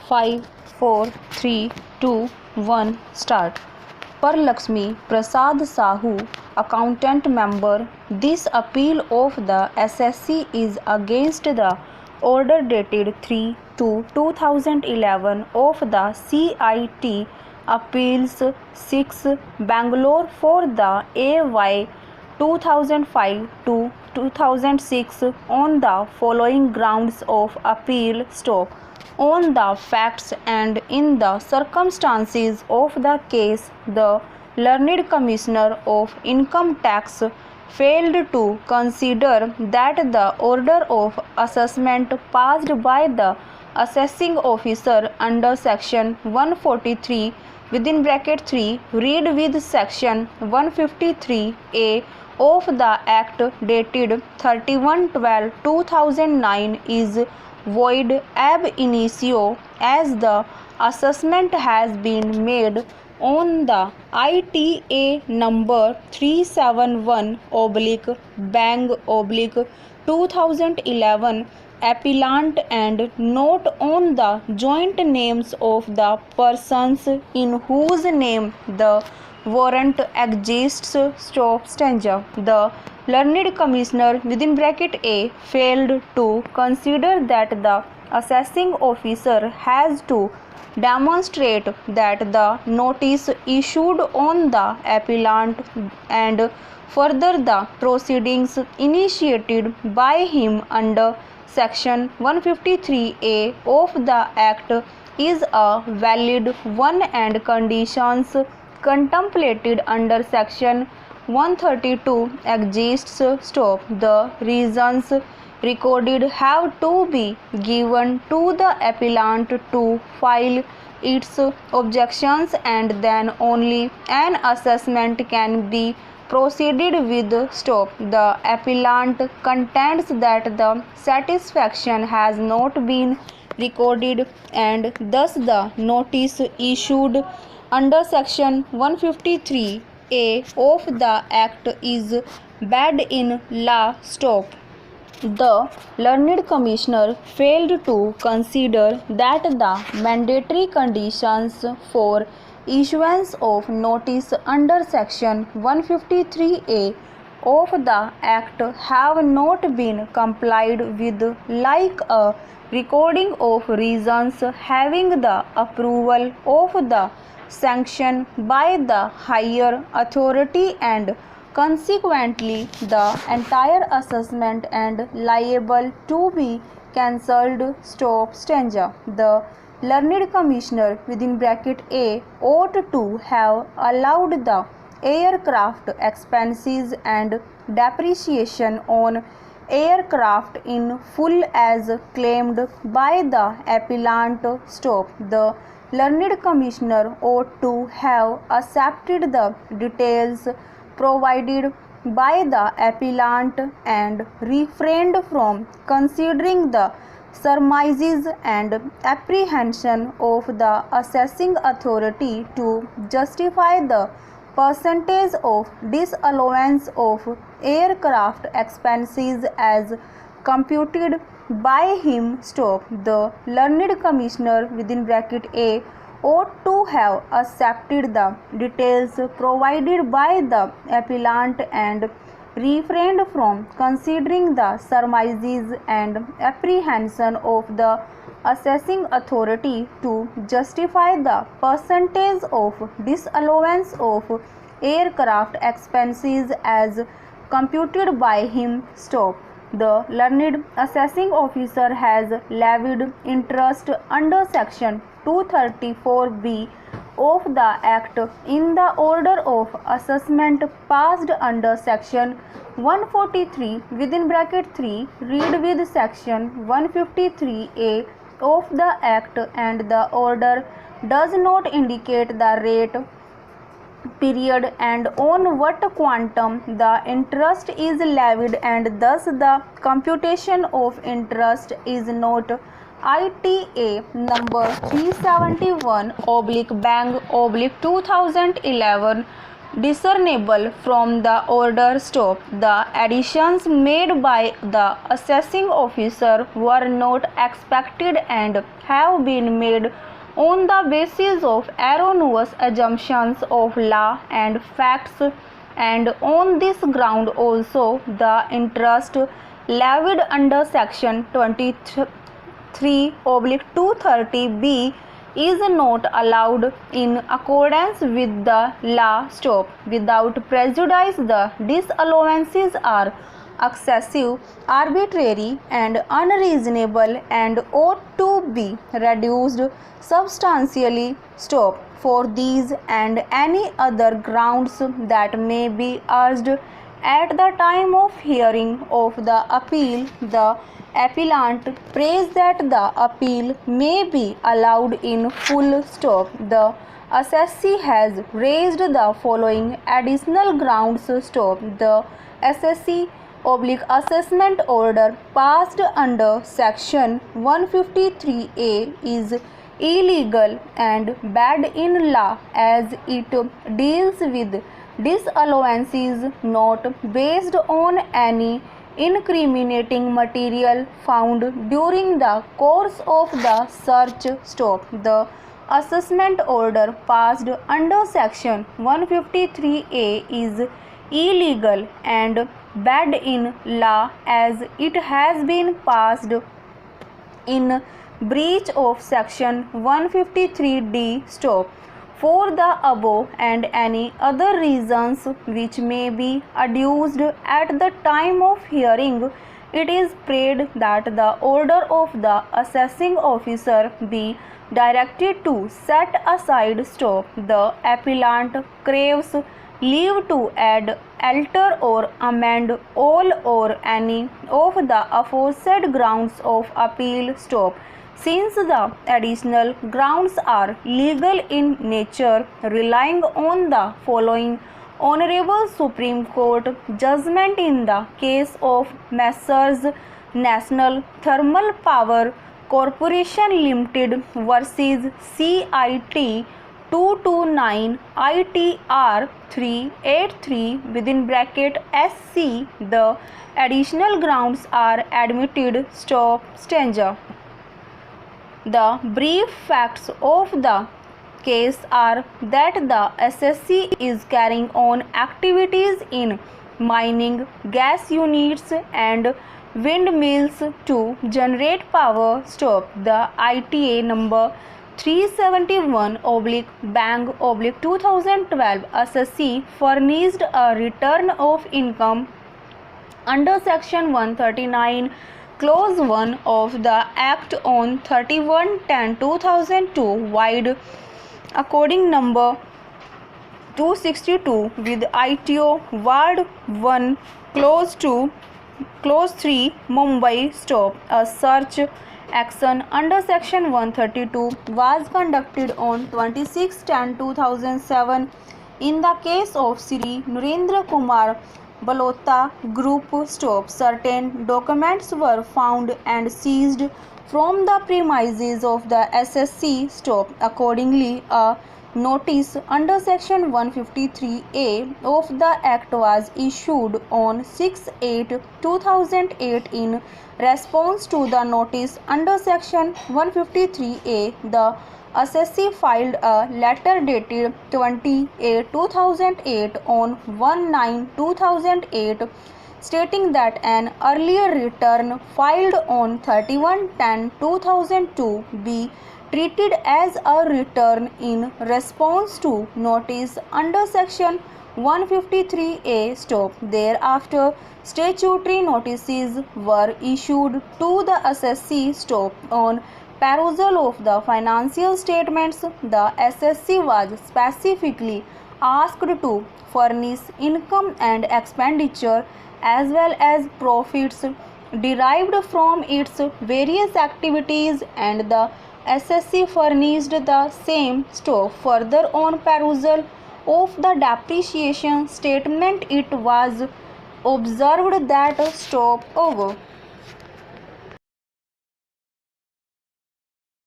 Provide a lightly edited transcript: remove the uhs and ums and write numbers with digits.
5, 4, 3, 2, 1, start. Paralakshmi Prasad Sahu, Accountant Member. This appeal of the SSC is against the order dated 3/2/2011 of the CIT Appeals 6 Bangalore for the AY 2005 to 2006 on the following grounds of appeal. Stop. On the facts and in the circumstances of the case, the learned Commissioner of Income Tax failed to consider that the order of assessment passed by the assessing officer under section 143 within bracket 3 read with section 153A of the Act dated 31/12/2009 is void ab initio, as the assessment has been made on the ITA number 371/Bang/2011 appellant and not on the joint names of the persons in whose name the warrant exists. Stop stanza. The learned Commissioner within bracket A failed to consider that the assessing officer has to demonstrate that the notice issued on the appellant and further the proceedings initiated by him under section 153A of the Act is a valid one and conditions contemplated under section 132 exists. Stop. The reasons recorded have to be given to the appellant to file its objections, and then only an assessment can be proceeded with. Stop. The appellant contends that the satisfaction has not been recorded and thus the notice issued under section 153A of the Act is bad in law. Stop. The learned Commissioner failed to consider that the mandatory conditions for issuance of notice under section 153A of the Act have not been complied with, like a recording of reasons having the approval of the sanction by the higher authority, and consequently the entire assessment and liable to be cancelled. Stop stanza. The learned Commissioner within bracket A ought to have allowed the aircraft expenses and depreciation on aircraft in full as claimed by the appellant. Stop. The learned Commissioner ought to have accepted the details provided by the appellant and refrained from considering the surmises and apprehension of the assessing authority to justify the percentage of disallowance of aircraft expenses as computed by him. Stop. The learned Commissioner within bracket A ought to have accepted the details provided by the appellant and refrained from considering the surmises and apprehension of the assessing authority to justify the percentage of disallowance of aircraft expenses as computed by him. Stop. The learned assessing officer has levied interest under section 234B of the Act in the order of assessment passed under section 143 within bracket 3 read with section 153A of the Act, and the order does not indicate the rate, period, and on what quantum the interest is levied, and thus the computation of interest is not ITA number 371/Bang/2011 discernible from the order stop. The additions made by the assessing officer were not expected and have been made on the basis of erroneous assumptions of law and facts, and on this ground also the interest levied under section 23/230B is not allowed in accordance with the law stop without prejudice. The disallowances are excessive, arbitrary, and unreasonable and ought to be reduced substantially. Stop. For these and any other grounds that may be urged at the time of hearing of the appeal, the appellant prays that the appeal may be allowed in full. Stop. The assessee has raised the following additional grounds. Stop. The assessment order passed under section 153A is illegal and bad in law, as it deals with disallowances not based on any incriminating material found during the course of the search. Stop. The assessment order passed under section 153A is illegal and bad in law, as it has been passed in breach of section 153D. Stop. For the above and any other reasons which may be adduced at the time of hearing, it is prayed that the order of the assessing officer be directed to set aside. Stop. The appellant craves leave to add, alter or amend all or any of the aforesaid grounds of appeal. Stop. Since the additional grounds are legal in nature, relying on the following Honorable Supreme Court judgment in the case of Messrs. National Thermal Power Corporation Limited versus CIT 229 ITR 383 within bracket SC, the additional grounds are admitted. Stop. Stanza. The brief facts of the case are that the SSC is carrying on activities in mining, gas units and windmills to generate power. Stop. The ITA number 371/Bang/2012 SSC furnished a return of income under section 139 Clause 1 of the Act on 31/10/2002 wide according number 262 with ITO Ward 1 Clause 2 Clause 3 Mumbai. Stop. A search action under section 132 was conducted on 26/10/2007 in the case of Sri Narendra Kumar Balota Group. Stop. Certain documents were found and seized from the premises of the SSC. Stop. Accordingly, a notice under section 153A of the Act was issued on 6/8/2008. In response to the notice under section 153A, the SSC filed a letter dated 20/8/2008 on 1/9/2008 stating that an earlier return filed on 31/10/2002 be treated as a return in response to notice under section 153A. Stop. Thereafter, statutory notices were issued to the SSC. Stop. On perusal of the financial statements, the SSC was specifically asked to furnish income and expenditure as well as profits derived from its various activities, and the SSC furnished the same. Stop. Further, on perusal of the depreciation statement, it was observed that stop over